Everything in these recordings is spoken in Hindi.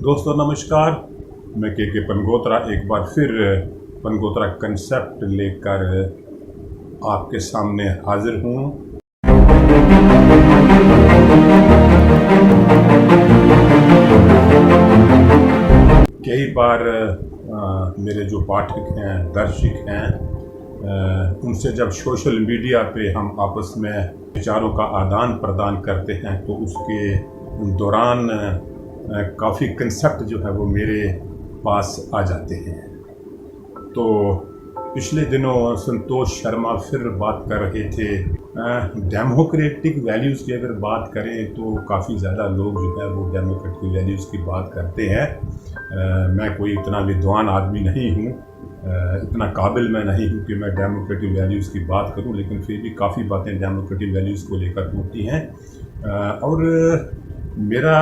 दोस्तों नमस्कार। मैं के पनगोत्रा एक बार फिर पनगोत्रा कंसेप्ट लेकर आपके सामने हाजिर हूँ। कई बार मेरे जो पाठक हैं, दर्शक हैं, उनसे जब सोशल मीडिया पे हम आपस में विचारों का आदान प्रदान करते हैं तो उसके दौरान काफ़ी कंसेप्ट जो है वो मेरे पास आ जाते हैं। तो पिछले दिनों संतोष शर्मा फिर बात कर रहे थे डेमोक्रेटिक वैल्यूज़ की। अगर बात करें तो काफ़ी ज़्यादा लोग जो है वो डेमोक्रेटिक वैल्यूज़ की बात करते हैं। मैं कोई इतना विद्वान आदमी नहीं हूँ, इतना काबिल मैं नहीं हूँ कि मैं डेमोक्रेटिक वैल्यूज़ की बात करूँ, लेकिन फिर भी काफ़ी बातें डेमोक्रेटिक वैल्यूज़ को लेकर होती हैं। और मेरा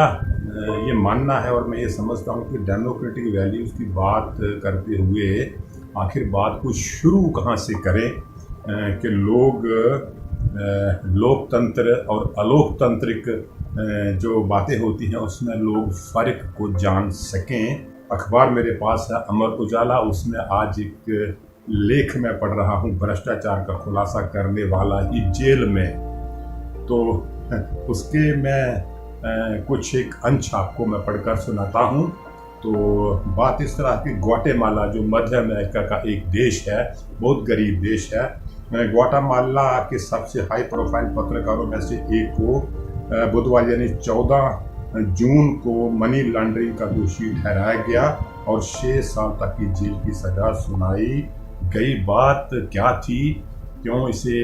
ये मानना है और मैं ये समझता हूँ कि डेमोक्रेटिक वैल्यूज़ की बात करते हुए आखिर बात को शुरू कहाँ से करें कि लोग लोकतंत्र और अलोकतांत्रिक जो बातें होती हैं उसमें लोग फ़र्क को जान सकें। अखबार मेरे पास है अमर उजाला, उसमें आज एक लेख मैं पढ़ रहा हूँ, भ्रष्टाचार का खुलासा करने वाला ही जेल में। तो उसके मैं कुछ एक अंश आपको मैं पढ़कर सुनाता हूँ। तो बात इस तरह की, ग्वाटेमाला जो मध्य अमेरिका का एक देश है, बहुत गरीब देश है। ग्वाटेमाला के सबसे हाई प्रोफाइल पत्रकारों में से एक को बुधवार यानी 14 जून को मनी लॉन्ड्रिंग का दोषी ठहराया गया और 6 साल तक की जेल की सजा सुनाई गई। बात क्या थी, क्यों इसे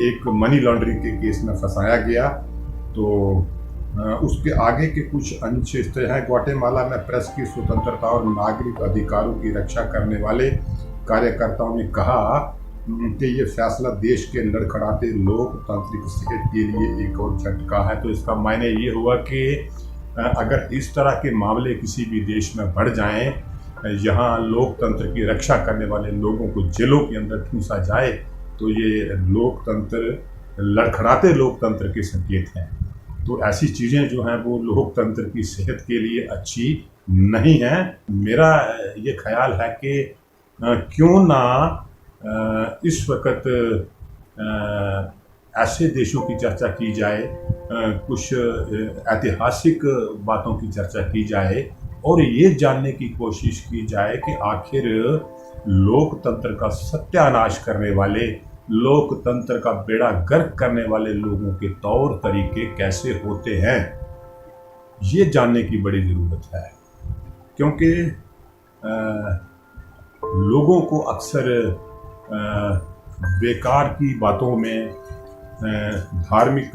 एक मनी लॉन्ड्रिंग के केस में फंसाया गया? तो उसके आगे के कुछ अंश इस तरह हैं। ग्वाटेमाला में प्रेस की स्वतंत्रता और नागरिक अधिकारों की रक्षा करने वाले कार्यकर्ताओं ने कहा कि ये फैसला देश के लड़खड़ाते लोकतांत्रिक सेहत के लिए एक और झटका है। तो इसका मायने ये हुआ कि अगर इस तरह के मामले किसी भी देश में बढ़ जाएं, यहाँ लोकतंत्र की रक्षा करने वाले लोगों को जेलों के अंदर ठूंसा जाए, तो ये लोकतंत्र लड़खड़ाते लोकतंत्र के संकेत हैं। तो ऐसी चीज़ें जो हैं वो लोकतंत्र की सेहत के लिए अच्छी नहीं हैं। मेरा ये ख्याल है कि क्यों ना इस वक्त ऐसे देशों की चर्चा की जाए, कुछ ऐतिहासिक बातों की चर्चा की जाए और ये जानने की कोशिश की जाए कि आखिर लोकतंत्र का सत्यानाश करने वाले, लोकतंत्र का बेड़ा गर्क करने वाले लोगों के तौर तरीके कैसे होते हैं, ये जानने की बड़ी ज़रूरत है। क्योंकि लोगों को अक्सर बेकार की बातों में, धार्मिक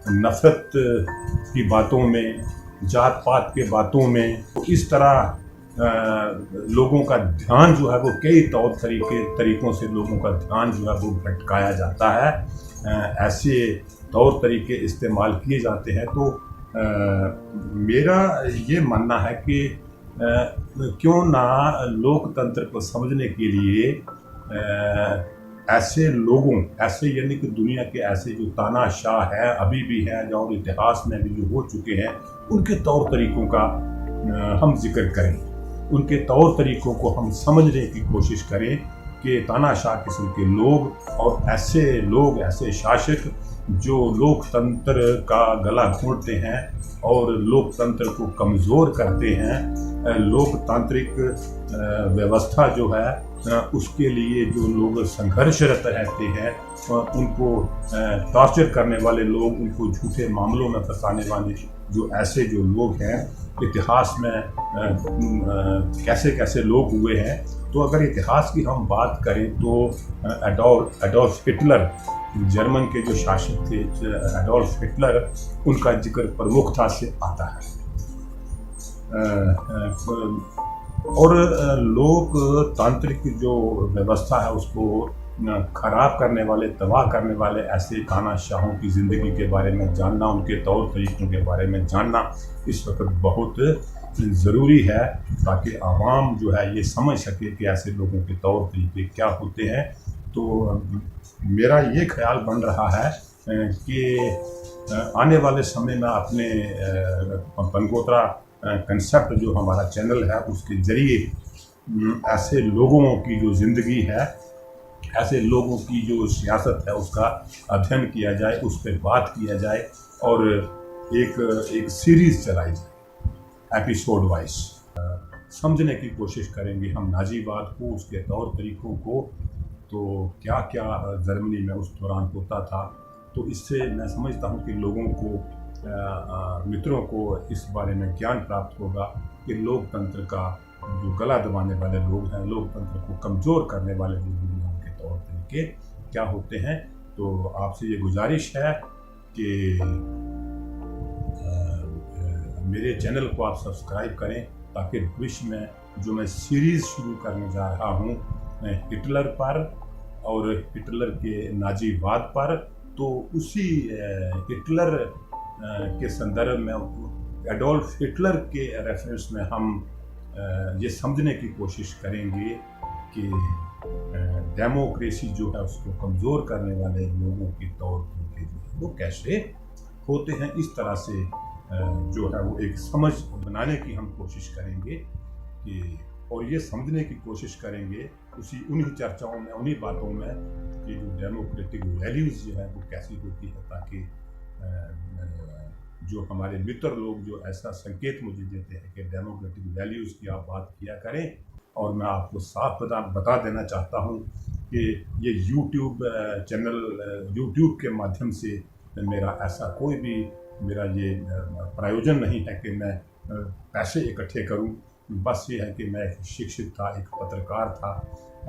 नफरत की बातों में, जात पात के बातों में, तो इस तरह लोगों का ध्यान जो है वो कई तौर तरीकों से लोगों का ध्यान जो है वो भटकाया जाता है। ऐसे तौर तरीके इस्तेमाल किए जाते हैं। तो मेरा ये मानना है कि क्यों ना लोकतंत्र को समझने के लिए ऐसे लोगों, ऐसे यानी कि दुनिया के ऐसे जो तानाशाह हैं, अभी भी हैं और इतिहास में भी जो हो चुके हैं, उनके तौर तरीकों का हम जिक्र करें, उनके तौर तरीकों को हम समझने की कोशिश करें कि तानाशाह किस्म के लोग और ऐसे लोग, ऐसे शासक जो लोकतंत्र का गला घोंटते हैं और लोकतंत्र को कमज़ोर करते हैं, लोकतांत्रिक व्यवस्था जो है उसके लिए जो लोग संघर्षरत रहते हैं, उनको टॉर्चर करने वाले लोग, उनको झूठे मामलों में फंसाने वाले जो ऐसे जो लोग हैं, इतिहास में कैसे कैसे लोग हुए हैं। तो अगर इतिहास की हम बात करें तो एडोल्फ हिटलर, जर्मन के जो शासक थे, एडोल्फ हिटलर, उनका जिक्र प्रमुखता से आता है। और लोकतांत्रिक जो व्यवस्था है उसको खराब करने वाले, तबाह करने वाले ऐसे तानाशाहों की ज़िंदगी के बारे में जानना, उनके तौर तरीकों के बारे में जानना इस वक्त बहुत ज़रूरी है, ताकि आवाम जो है ये समझ सके कि ऐसे लोगों के तौर तरीके क्या होते हैं। तो मेरा ये ख्याल बन रहा है कि आने वाले समय में अपने पनगोत्रा कंसेप्ट जो हमारा चैनल है उसके ज़रिए ऐसे लोगों की जो ज़िंदगी है, ऐसे लोगों की जो सियासत है उसका अध्ययन किया जाए, उस पर बात किया जाए और एक सीरीज़ चलाई जाए एपिसोड वाइज। समझने की कोशिश करेंगे हम नाजीवाद को, उसके तौर तरीक़ों को, तो क्या क्या जर्मनी में उस दौरान होता था। तो इससे मैं समझता हूँ कि लोगों को, मित्रों को इस बारे में ज्ञान प्राप्त होगा कि लोकतंत्र का जो गला दबाने वाले लोग हैं, लोकतंत्र को कमज़ोर करने वाले जो लोग हैं, उनके तौर तरीके क्या होते हैं। तो आपसे ये गुजारिश है कि मेरे चैनल को आप सब्सक्राइब करें ताकि भविष्य में जो मैं सीरीज़ शुरू करने जा रहा हूँ हिटलर पर और हिटलर के नाजीवाद पर, तो उसी हिटलर के संदर्भ में, एडोल्फ हिटलर के रेफरेंस में हम ये समझने की कोशिश करेंगे कि डेमोक्रेसी जो है उसको कमज़ोर करने वाले लोगों के तौर तरीके जो है वो कैसे होते हैं। इस तरह से जो है वो एक समझ बनाने की हम कोशिश करेंगे कि, और ये समझने की कोशिश करेंगे उन्हीं चर्चाओं में, उन्हीं बातों में कि जो डेमोक्रेटिक वैल्यूज़ जो है वो कैसी होती है, ताकि जो हमारे मित्र लोग जो ऐसा संकेत मुझे देते हैं कि डेमोक्रेटिक वैल्यूज़ की आप बात किया करें। और मैं आपको साफ बता देना चाहता हूँ कि ये यूट्यूब चैनल, यूट्यूब के माध्यम से मेरा ऐसा कोई भी मेरा ये प्रायोजन नहीं है कि मैं पैसे इकट्ठे करूं। बस ये है कि मैं एक शिक्षित था, एक पत्रकार था,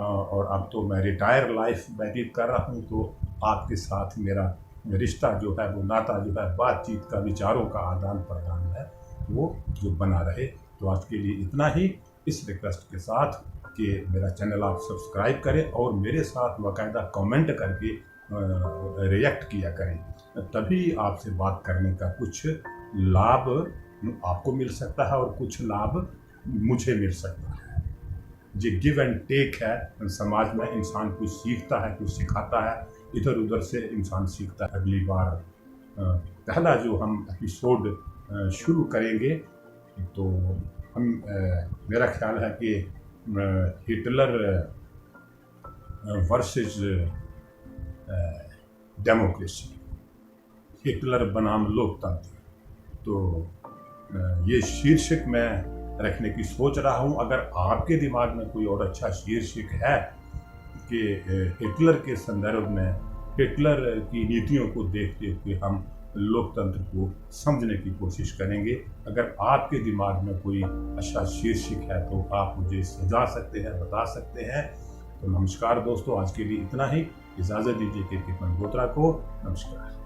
और अब तो मैं रिटायर लाइफ व्यतीत कर रहा हूं। तो आपके साथ मेरा रिश्ता जो है वो, नाता जो है, बातचीत का, विचारों का आदान प्रदान है, वो जो बना रहे। तो आज के लिए इतना ही, इस रिक्वेस्ट के साथ कि मेरा चैनल आप सब्सक्राइब करें और मेरे साथ बाकायदा कमेंट करके रिएक्ट किया करें, तभी आपसे बात करने का कुछ लाभ आपको मिल सकता है और कुछ लाभ मुझे मिल सकता है। ये गिव एंड टेक है समाज में। इंसान कुछ सीखता है, कुछ सिखाता है, इधर उधर से इंसान सीखता है। अगली बार पहला जो हम एपिसोड शुरू करेंगे तो हम, मेरा ख्याल है कि हिटलर वर्सेस डेमोक्रेसी, हिटलर बनाम लोकतंत्र। तो ये शीर्षक मैं रखने की सोच रहा हूँ। अगर आपके दिमाग में कोई और अच्छा शीर्षक है कि हिटलर के संदर्भ में, हिटलर की नीतियों को देखते हुए हम लोकतंत्र को समझने की कोशिश करेंगे, अगर आपके दिमाग में कोई अच्छा शीर्षक है तो आप मुझे सुझा सकते हैं, बता सकते हैं। तो नमस्कार दोस्तों, आज के लिए इतना ही। इजाज़त दीजिए के मल्होत्रा को। नमस्कार।